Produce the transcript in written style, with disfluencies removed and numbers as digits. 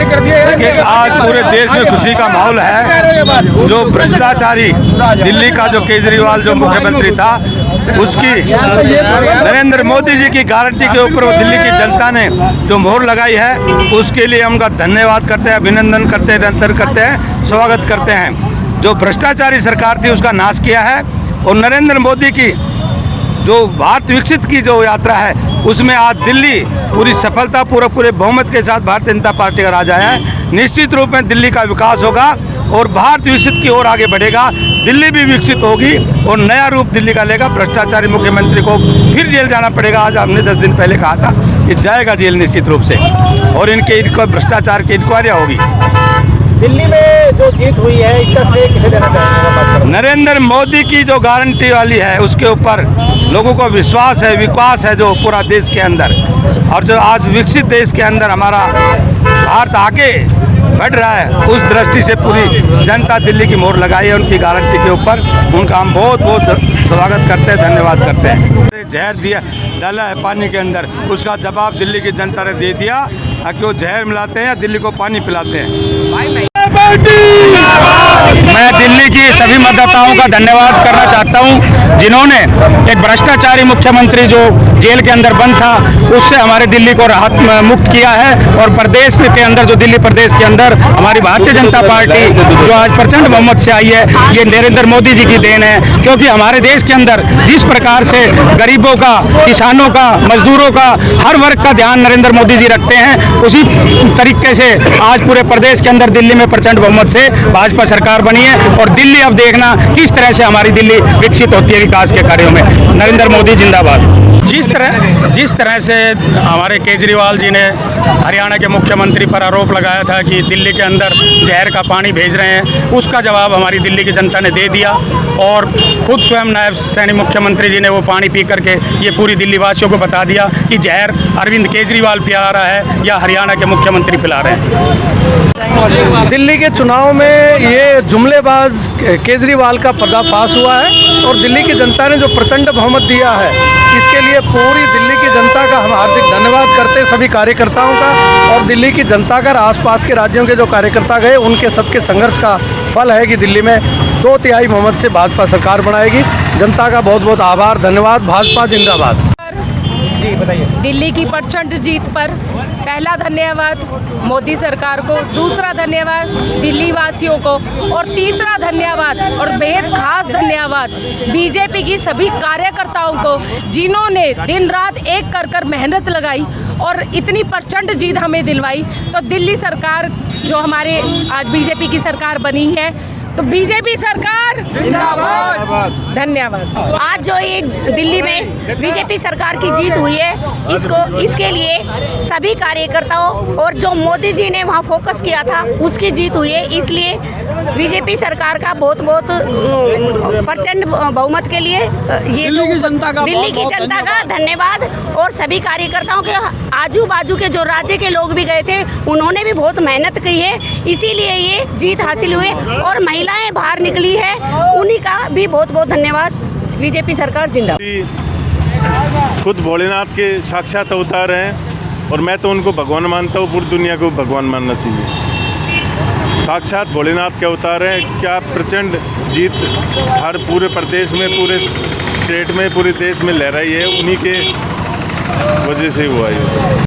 देखिए, आज पूरे देश में खुशी का माहौल है। जो भ्रष्टाचारी दिल्ली का जो केजरीवाल जो मुख्यमंत्री था, उसकी नरेंद्र मोदी जी की गारंटी के ऊपर वो दिल्ली की जनता ने जो मोहर लगाई है, उसके लिए हम उनका धन्यवाद करते हैं, अभिनंदन करते हैं, निरंतर करते हैं, स्वागत करते हैं। जो भ्रष्टाचारी सरकार थी उसका नाश किया है और नरेंद्र मोदी की जो भारत विकसित की जो यात्रा है, उसमें आज दिल्ली पूरी सफलता पूरे बहुमत के साथ भारतीय जनता पार्टी का राज आया है। निश्चित रूप में दिल्ली का विकास होगा और भारत विकसित की ओर आगे बढ़ेगा। दिल्ली भी विकसित होगी और नया रूप दिल्ली का लेगा। भ्रष्टाचारी मुख्यमंत्री को फिर जेल जाना पड़ेगा। आज हमने 10 दिन पहले कहा था कि जाएगा जेल निश्चित रूप से, और इनके भ्रष्टाचार की इंक्वायरियाँ होगी। दिल्ली में जो जीत हुई है, इसका श्रेय किसे देना चाहेंगे? नरेंद्र मोदी की जो गारंटी वाली है, उसके ऊपर लोगों को विश्वास है, विकास है जो पूरा देश के अंदर, और जो आज विकसित देश के अंदर हमारा भारत आगे बढ़ रहा है, उस दृष्टि से पूरी जनता दिल्ली की मोहर लगाई है उनकी गारंटी के ऊपर। उनका हम बहुत बहुत स्वागत करते हैं, धन्यवाद करते हैं। जहर दिया डाला है पानी के अंदर, उसका जवाब दिल्ली की जनता ने दे दिया कि वो जहर मिलाते हैं या दिल्ली को पानी पिलाते हैं। मैं दिल्ली की सभी मतदाताओं का धन्यवाद करना चाहता हूं, जिन्होंने एक भ्रष्टाचारी मुख्यमंत्री जो जेल के अंदर बंद था, उससे हमारे दिल्ली को राहत मुक्त किया है। और प्रदेश के अंदर जो दिल्ली प्रदेश के अंदर हमारी भारतीय जनता पार्टी जो आज प्रचंड बहुमत से आई है, ये नरेंद्र मोदी जी की देन है। क्योंकि हमारे देश के अंदर जिस प्रकार से गरीबों का, किसानों का, मजदूरों का, हर वर्ग का ध्यान नरेंद्र मोदी जी रखते हैं, उसी तरीके से आज पूरे प्रदेश के अंदर दिल्ली में प्रचंड बहुमत से भाजपा सरकार बनी है। और दिल्ली अब देखना किस तरह से हमारी दिल्ली विकसित होती है विकास के कार्यों में। नरेंद्र मोदी जिंदाबाद। जिस तरह से हमारे केजरीवाल जी ने हरियाणा के मुख्यमंत्री पर आरोप लगाया था कि दिल्ली के अंदर जहर का पानी भेज रहे हैं, उसका जवाब हमारी दिल्ली की जनता ने दे दिया। और खुद स्वयं नायब सैनिक मुख्यमंत्री जी ने वो पानी पी करके ये पूरी दिल्ली वासियों को बता दिया कि जहर अरविंद केजरीवाल पिला रहा है या हरियाणा के मुख्यमंत्री पिला रहे हैं। दिल्ली के चुनाव में ये जुमलेबाज केजरीवाल का पर्दाफाश हुआ है और दिल्ली की जनता ने जो प्रचंड बहुमत दिया है, इसके लिए पूरी दिल्ली की जनता का हम हार्दिक धन्यवाद करते हैं, सभी कार्यकर्ताओं का। और दिल्ली की जनता का आसपास के राज्यों के जो कार्यकर्ता गए, उनके सबके संघर्ष का फल है कि दिल्ली में 2/3 बहुमत से भाजपा सरकार बनाएगी। जनता का बहुत बहुत आभार, धन्यवाद। भाजपा जिंदाबाद। जी बताइए। दिल्ली की प्रचंड जीत पर पहला धन्यवाद मोदी सरकार को, दूसरा धन्यवाद दिल्ली वासियों को, और तीसरा धन्यवाद और बेहद खास धन्यवाद बीजेपी की सभी कार्यकर्ताओं को, जिन्होंने दिन रात एक कर मेहनत लगाई और इतनी प्रचंड जीत हमें दिलवाई। तो दिल्ली सरकार जो हमारे आज बीजेपी की सरकार बनी है, तो बीजेपी सरकार जिंदाबाद। धन्यवाद। आज जो ये दिल्ली में बीजेपी सरकार की जीत हुई है, इसके लिए सभी कार्यकर्ताओं और जो मोदी जी ने वहाँ फोकस किया था, उसकी जीत हुई है। इसलिए बीजेपी सरकार का बहुत बहुत प्रचंड बहुमत के लिए ये जो दिल्ली की जनता का धन्यवाद। और सभी कार्यकर्ताओं के आजू बाजू के जो राज्य के लोग भी गए थे, उन्होंने भी बहुत मेहनत की है, इसीलिए ये जीत हासिल हुई। और महिलाएं बाहर निकली है, उन्हीं का भी बहुत बहुत धन्यवाद। बीजेपी सरकार जिंदाबाद। खुद भोलेनाथ के साक्षात अवतार हैं और मैं तो उनको भगवान मानता हूँ, पूरी दुनिया को भगवान मानना चाहिए। साक्षात भोलेनाथ के अवतार हैं। क्या प्रचंड जीत हर पूरे प्रदेश में, पूरे स्टेट में, पूरे देश में लहराई है, उन्हीं के वजह से हुआ है ये सब।